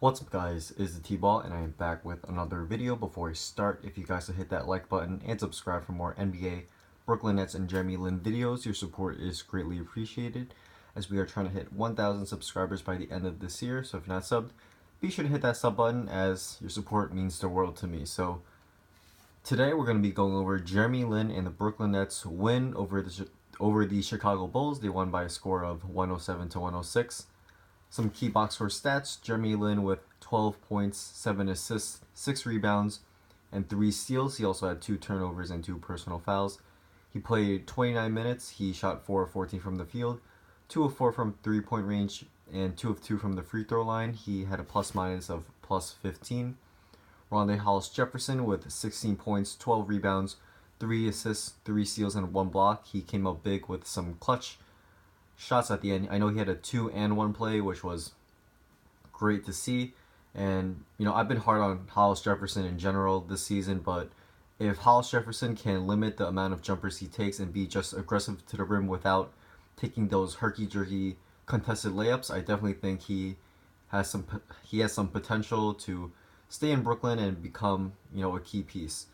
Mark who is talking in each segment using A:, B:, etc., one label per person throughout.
A: What's up guys, it's the T-Ball and I am back with another video. Before I start, if you guys would hit that like button and subscribe for more NBA, Brooklyn Nets, and Jeremy Lin videos, your support is greatly appreciated as we are trying to hit 1,000 subscribers by the end of this year. So if you're not subbed, be sure to hit that sub button as your support means the world to me. So today we're going to be going over Jeremy Lin and the Brooklyn Nets win over the Chicago Bulls. They won by a score of 107 to 106. Some key box score stats: Jeremy Lin with 12 points, 7 assists, 6 rebounds, and 3 steals. He also had 2 turnovers and 2 personal fouls. He played 29 minutes. He shot 4 of 14 from the field, 2 of 4 from three-point range, and 2 of 2 from the free throw line. He had a plus-minus of plus 15. Rondae Hollis-Jefferson with 16 points, 12 rebounds, 3 assists, 3 steals, and 1 block. He came up big with some clutch shots at the end. I know he had a 2-and-1 play, which was great to see. And, you know, I've been hard on Hollis-Jefferson in general this season, but if Hollis-Jefferson can limit the amount of jumpers he takes and be just aggressive to the rim without taking those herky-jerky contested layups, I definitely think he has some potential to stay in Brooklyn and become, you know, a key piece.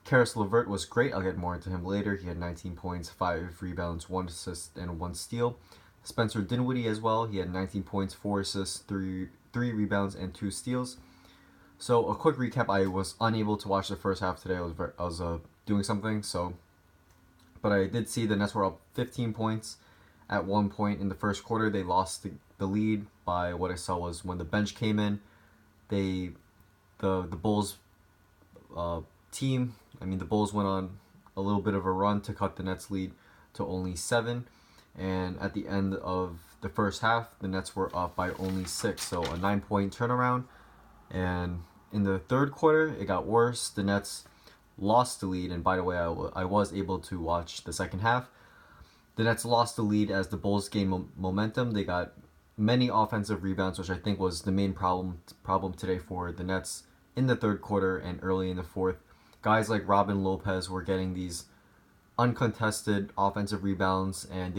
A: Caris Levert was great. I'll get more into him later. He had 19 points, 5 rebounds, 1 assist, and 1 steal. Spencer Dinwiddie as well. He had 19 points, 4 assists, 3 rebounds, and 2 steals. So a quick recap: I was unable to watch the first half today. I was doing something. But I did see the Nets were up 15 points at one point in the first quarter. They lost the lead by what I saw was when the bench came in. The Bulls the Bulls went on a little bit of a run to cut the Nets lead to only 7, and at the end of the first half, the Nets were up by only 6, so a 9-point turnaround. And in the third quarter, it got worse. The Nets lost the lead, and by the way, I was able to watch the second half. The Nets lost the lead as the Bulls gained momentum. They got many offensive rebounds, which I think was the main problem today for the Nets in the third quarter and early in the fourth. Guys like Robin Lopez were getting these uncontested offensive rebounds, and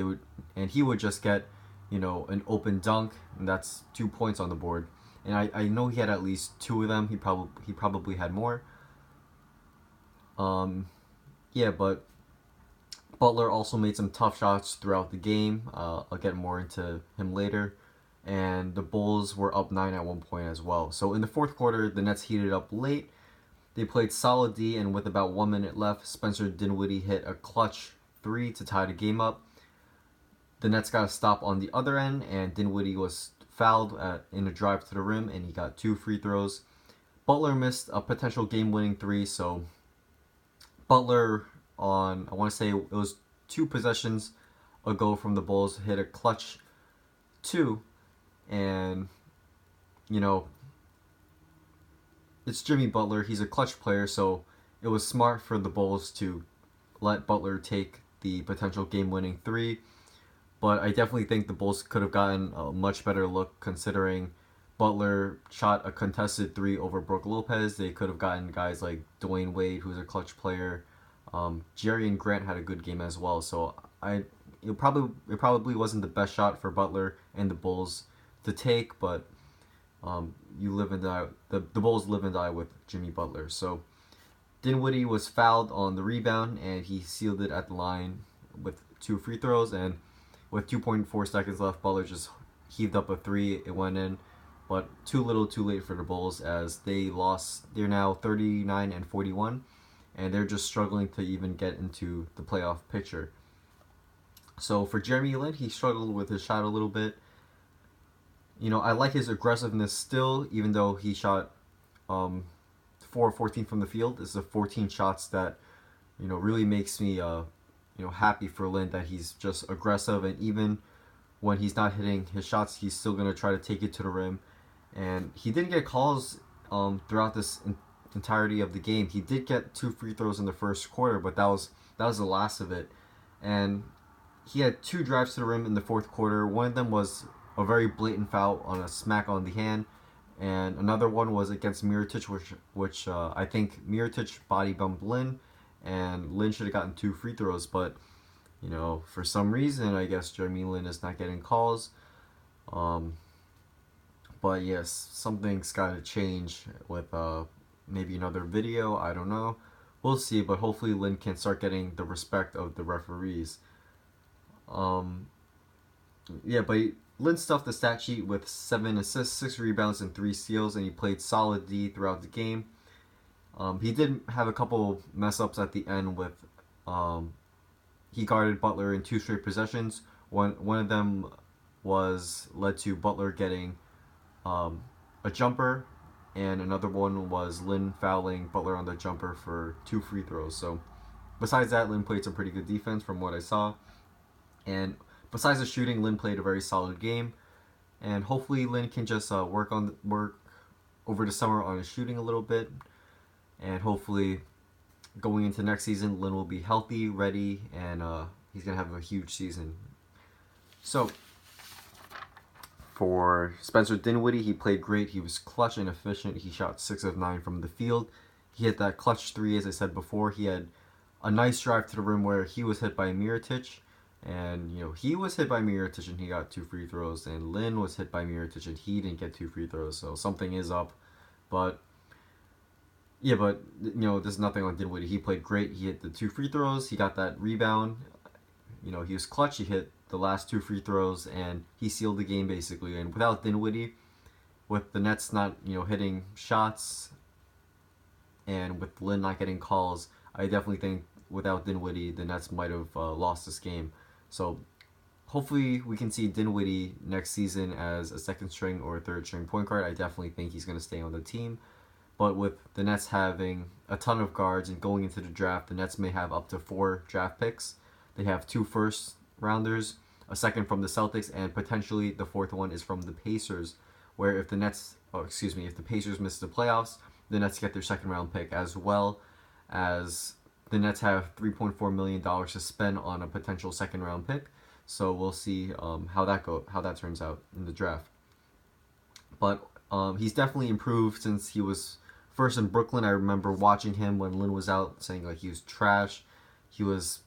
A: he would just get, you know, an open dunk, and that's 2 points on the board. And I know he had at least 2 of them. He probably had more. But Butler also made some tough shots throughout the game. I'll get more into him later. And the Bulls were up 9 at one point as well. So in the fourth quarter, the Nets heated up late. They played solid D, and with about 1 minute left, Spencer Dinwiddie hit a clutch 3 to tie the game up. The Nets got a stop on the other end, and Dinwiddie was fouled in a drive to the rim, and he got 2 free throws. Butler missed a potential game-winning 3, so Butler, I want to say it was 2 possessions ago from the Bulls, hit a clutch 2, and, you know, it's Jimmy Butler. He's a clutch player, so it was smart for the Bulls to let Butler take the potential game-winning 3. But I definitely think the Bulls could have gotten a much better look considering Butler shot a contested 3 over Brook Lopez. They could have gotten guys like Dwayne Wade, who's a clutch player. Jerry and Grant had a good game as well. So it probably wasn't the best shot for Butler and the Bulls to take, but you live and die. The Bulls live and die with Jimmy Butler. So Dinwiddie was fouled on the rebound, and he sealed it at the line with 2 free throws. And with 2.4 seconds left, Butler just heaved up a 3. It went in, but too little, too late for the Bulls as they lost. They're now 39 and 41, and they're just struggling to even get into the playoff picture. So for Jeremy Lin, he struggled with his shot a little bit. You know, I like his aggressiveness still, even though he shot 4 of 14 from the field. It's the 14 shots that, you know, really makes me happy for Lin, that he's just aggressive, and even when he's not hitting his shots, he's still gonna try to take it to the rim. And he didn't get calls throughout this entirety of the game. He did get 2 free throws in the first quarter, but that was the last of it. And he had 2 drives to the rim in the fourth quarter. One of them was a very blatant foul on a smack on the hand, and another one was against Mirotic, which I think Mirotic body bumped Lin, and Lin should have gotten 2 free throws, but, you know, for some reason, I guess Jeremy Lin is not getting calls. But yes, something's got to change with maybe another video. I don't know. We'll see. But hopefully Lin can start getting the respect of the referees. Um, yeah, but Lin stuffed the stat sheet with 7 assists, 6 rebounds, and 3 steals, and he played solid D throughout the game. He did have a couple mess ups at the end with he guarded Butler in 2 straight possessions. One of them was led to Butler getting a jumper, and another one was Lin fouling Butler on the jumper for 2 free throws. So besides that, Lin played some pretty good defense from what I saw. And besides the shooting, Lin played a very solid game. And hopefully Lin can just work over the summer on his shooting a little bit. And hopefully going into next season, Lin will be healthy, ready, and he's going to have a huge season. So for Spencer Dinwiddie, he played great. He was clutch and efficient. He shot 6 of 9 from the field. He hit that clutch 3, as I said before. He had a nice drive to the rim where he was hit by Mirotic. And, he was hit by Mirotic and he got 2 free throws. And Lin was hit by Mirotic and he didn't get 2 free throws. So something is up. But there's nothing on Dinwiddie. He played great. He hit the 2 free throws. He got that rebound. He was clutch. He hit the last 2 free throws and he sealed the game basically. And without Dinwiddie, with the Nets not, hitting shots and with Lin not getting calls, I definitely think without Dinwiddie, the Nets might have lost this game. So hopefully we can see Dinwiddie next season as a 2nd string or 3rd string point guard. I definitely think he's going to stay on the team. But with the Nets having a ton of guards and going into the draft, the Nets may have up to 4 draft picks. They have 2 first rounders, a second from the Celtics, and potentially the 4th one is from the Pacers, where if the Pacers miss the playoffs, the Nets get their 2nd round pick, as well as the Nets have $3.4 million to spend on a potential 2nd round pick. So we'll see how that turns out in the draft. But he's definitely improved since he was first in Brooklyn. I remember watching him when Lin was out, saying like he was trash, he was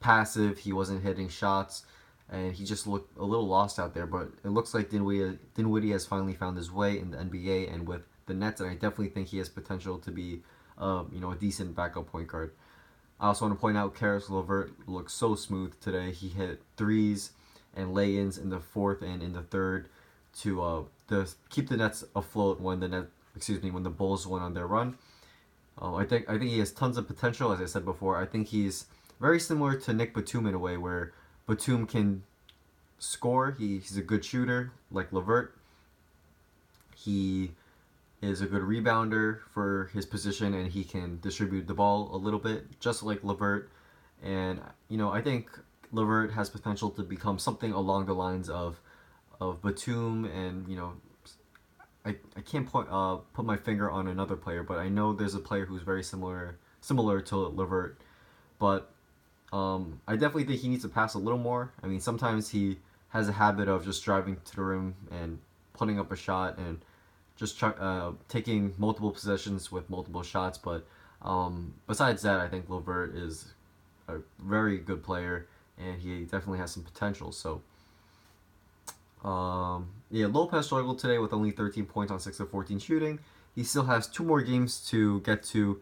A: passive, he wasn't hitting shots, and he just looked a little lost out there. But it looks like Dinwiddie has finally found his way in the NBA and with the Nets, and I definitely think he has potential to be a decent backup point guard. I also want to point out Caris Levert looked so smooth today. He hit 3s and lay-ins in the 4th and in the 3rd to keep the Nets afloat when the Bulls went on their run. I think he has tons of potential. As I said before, I think he's very similar to Nick Batum in a way, where Batum can score. He's a good shooter like Levert. He is a good rebounder for his position, and he can distribute the ball a little bit, just like Levert. And I think Levert has potential to become something along the lines of Batum, and I can't put my finger on another player, but I know there's a player who's very similar to Levert. But I definitely think he needs to pass a little more. I mean, sometimes he has a habit of just driving to the rim and putting up a shot and just taking multiple possessions with multiple shots. But besides that, I think Levert is a very good player, and he definitely has some potential. So Lopez struggled today with only 13 points on 6 of 14 shooting. He still has 2 more games to get to.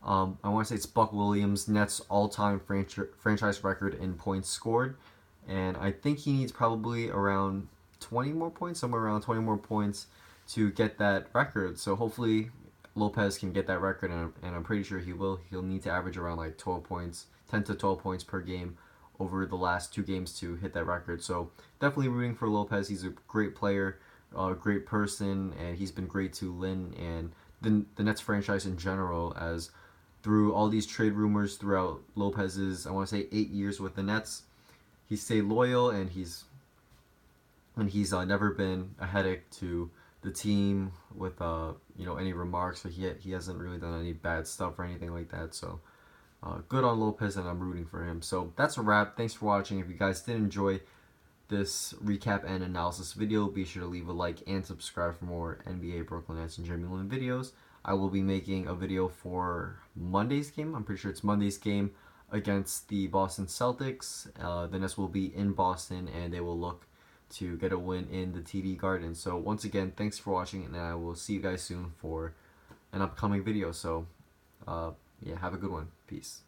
A: I want to say it's Buck Williams' Nets all-time franchise record in points scored, and I think he needs probably around 20 more points, somewhere around 20 more points to get that record. So hopefully Lopez can get that record, and I'm pretty sure he will. He'll need to average around like 12 points, 10 to 12 points per game over the last 2 games to hit that record. So definitely rooting for Lopez. He's a great player, a great person, and he's been great to Lin and the Nets franchise in general, as through all these trade rumors throughout Lopez's, I want to say, 8 years with the Nets, he stayed loyal, and he's never been a headache to the team with any remarks. So he hasn't really done any bad stuff or anything like that. So good on Lopez, and I'm rooting for him. So that's a wrap. Thanks for watching. If you guys did enjoy this recap and analysis video, be sure to leave a like and subscribe for more NBA, Brooklyn Nets, and Jeremy Lin videos. I will be making a video for Monday's game. I'm pretty sure it's Monday's game against the Boston Celtics. The Nets will be in Boston, and they will look to get a win in the TD Garden. So once again, thanks for watching, and I will see you guys soon for an upcoming video. So yeah, have a good one. Peace.